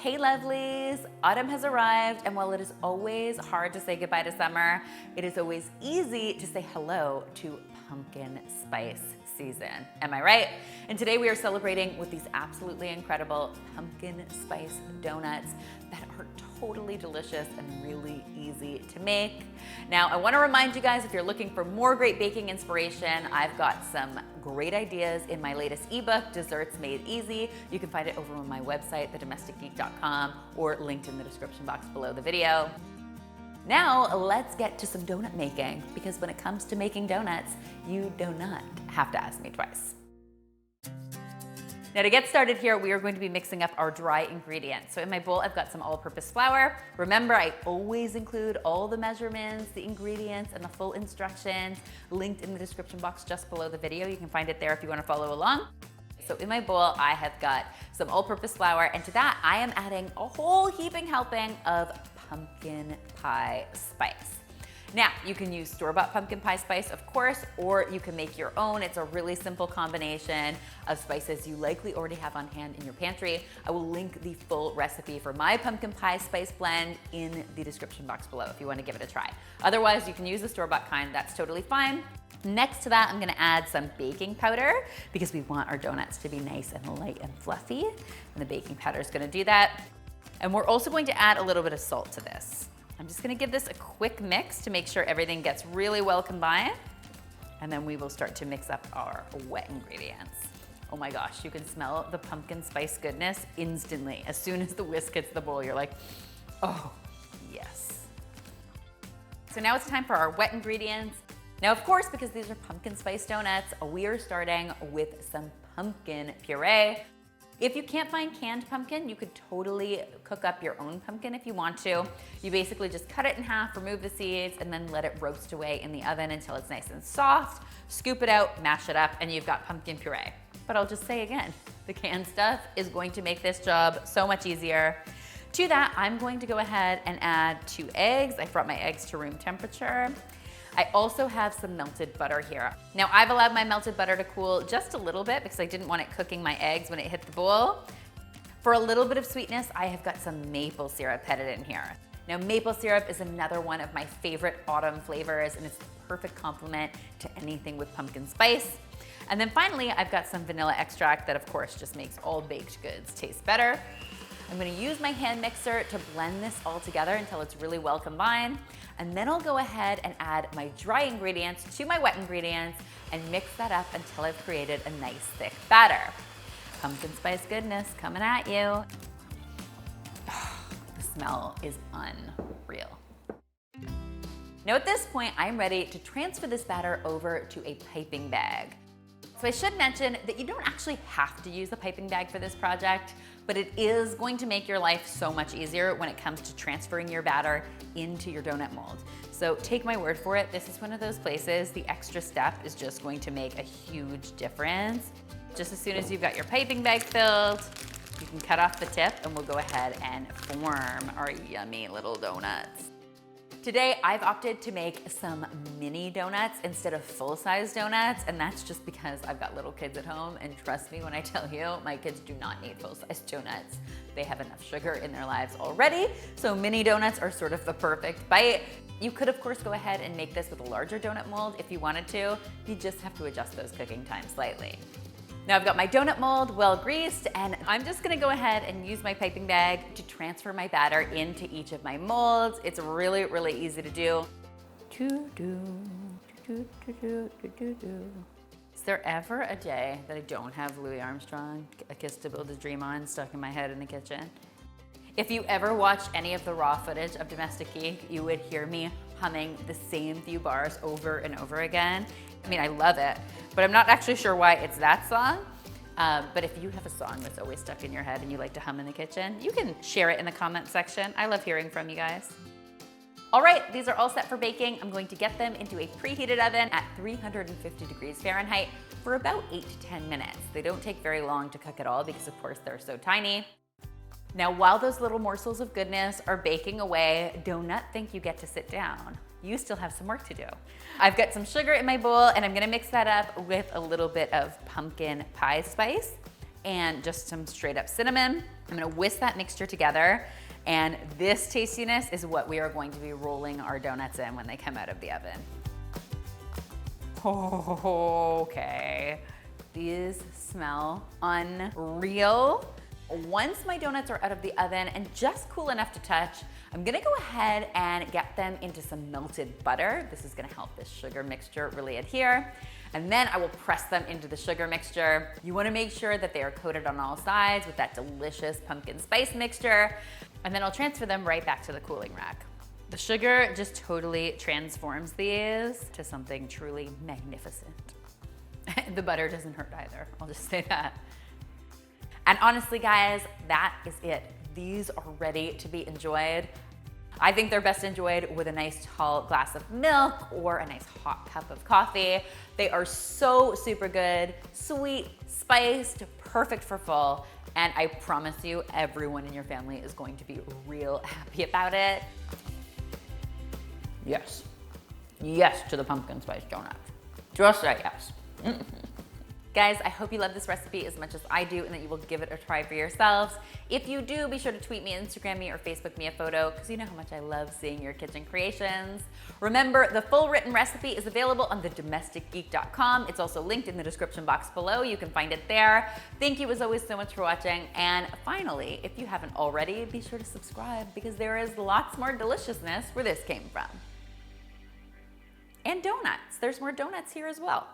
Hey lovelies, autumn has arrived, and while it is always hard to say goodbye to summer, it is always easy to say hello to pumpkin spice season. Am I right? And today we are celebrating with these absolutely incredible pumpkin spice donuts that are totally delicious and really easy to make. Now, I want to remind you guys, if you're looking for more great baking inspiration, I've got some great ideas in my latest ebook, Desserts Made Easy. You can find it over on my website, thedomesticgeek.com, or linked in the description box below the video. Now, let's get to some donut making, because when it comes to making donuts, you do not have to ask me twice. Now to get started here, we are going to be mixing up our dry ingredients. So in my bowl, I've got some all-purpose flour. Remember, I always include all the measurements, the ingredients, and the full instructions linked in the description box just below the video. You can find it there if you want to follow along. So in my bowl, I have got some all-purpose flour, and to that, I am adding a whole heaping helping of pumpkin pie spice. Now, you can use store-bought pumpkin pie spice, of course, or you can make your own. It's a really simple combination of spices you likely already have on hand in your pantry. I will link the full recipe for my pumpkin pie spice blend in the description box below if you want to give it a try. Otherwise, you can use the store-bought kind. That's totally fine. Next to that, I'm gonna add some baking powder because we want our donuts to be nice and light and fluffy, and the baking powder is gonna do that. And we're also going to add a little bit of salt to this. I'm just gonna give this a quick mix to make sure everything gets really well combined. And then we will start to mix up our wet ingredients. Oh my gosh, you can smell the pumpkin spice goodness instantly. As soon as the whisk hits the bowl, you're like, oh, yes. So now it's time for our wet ingredients. Now, of course, because these are pumpkin spice donuts, we are starting with some pumpkin puree. If you can't find canned pumpkin, you could totally cook up your own pumpkin if you want to. You basically just cut it in half, remove the seeds, and then let it roast away in the oven until it's nice and soft. Scoop it out, mash it up, and you've got pumpkin puree. But I'll just say again, the canned stuff is going to make this job so much easier. To that, I'm going to go ahead and add 2 eggs. I brought my eggs to room temperature. I also have some melted butter here. Now, I've allowed my melted butter to cool just a little bit because I didn't want it cooking my eggs when it hit the bowl. For a little bit of sweetness, I have got some maple syrup headed in here. Now, maple syrup is another one of my favorite autumn flavors, and it's the perfect complement to anything with pumpkin spice. And then finally, I've got some vanilla extract that, of course, just makes all baked goods taste better. I'm gonna use my hand mixer to blend this all together until it's really well combined. And then I'll go ahead and add my dry ingredients to my wet ingredients and mix that up until I've created a nice thick batter. Pumpkin spice goodness coming at you. The smell is unreal. Now at this point, I'm ready to transfer this batter over to a piping bag. So I should mention that you don't actually have to use a piping bag for this project, but it is going to make your life so much easier when it comes to transferring your batter into your donut mold. So take my word for it, this is one of those places, the extra step is just going to make a huge difference. Just as soon as you've got your piping bag filled, you can cut off the tip and we'll go ahead and form our yummy little donuts. Today, I've opted to make some mini donuts instead of full-size donuts, and that's just because I've got little kids at home, and trust me when I tell you, my kids do not need full-size donuts. They have enough sugar in their lives already, so mini donuts are sort of the perfect bite. You could, of course, go ahead and make this with a larger donut mold if you wanted to. You just have to adjust those cooking times slightly. Now I've got my donut mold well greased, and I'm just gonna go ahead and use my piping bag to transfer my batter into each of my molds. It's really, really easy to do. Is there ever a day that I don't have Louis Armstrong, A Kiss to Build a Dream On, stuck in my head in the kitchen? If you ever watched any of the raw footage of Domestic Geek, you would hear me humming the same few bars over and over again. I mean, I love it, but I'm not actually sure why it's that song. But if you have a song that's always stuck in your head and you like to hum in the kitchen, you can share it in the comment section. I love hearing from you guys. All right, these are all set for baking. I'm going to get them into a preheated oven at 350 degrees Fahrenheit for about 8 to 10 minutes. They don't take very long to cook at all because, of course, they're so tiny. Now, while those little morsels of goodness are baking away, do not think you get to sit down. You still have some work to do. I've got some sugar in my bowl, and I'm gonna mix that up with a little bit of pumpkin pie spice and just some straight up cinnamon. I'm gonna whisk that mixture together, and this tastiness is what we are going to be rolling our donuts in when they come out of the oven. Okay, these smell unreal. Once my donuts are out of the oven and just cool enough to touch, I'm gonna go ahead and get them into some melted butter. This is gonna help this sugar mixture really adhere. And then I will press them into the sugar mixture. You wanna make sure that they are coated on all sides with that delicious pumpkin spice mixture. And then I'll transfer them right back to the cooling rack. The sugar just totally transforms these to something truly magnificent. The butter doesn't hurt either, I'll just say that. And honestly, guys, that is it. These are ready to be enjoyed. I think they're best enjoyed with a nice tall glass of milk or a nice hot cup of coffee. They are so super good, sweet, spiced, perfect for fall. And I promise you, everyone in your family is going to be real happy about it. Yes. Yes to the pumpkin spice donut. Just say yes. Guys, I hope you love this recipe as much as I do and that you will give it a try for yourselves. If you do, be sure to tweet me, Instagram me, or Facebook me a photo because you know how much I love seeing your kitchen creations. Remember, the full written recipe is available on the domesticgeek.com. It's also linked in the description box below. You can find it there. Thank you as always so much for watching. And finally, if you haven't already, be sure to subscribe because there is lots more deliciousness where this came from. And donuts. There's more donuts here as well.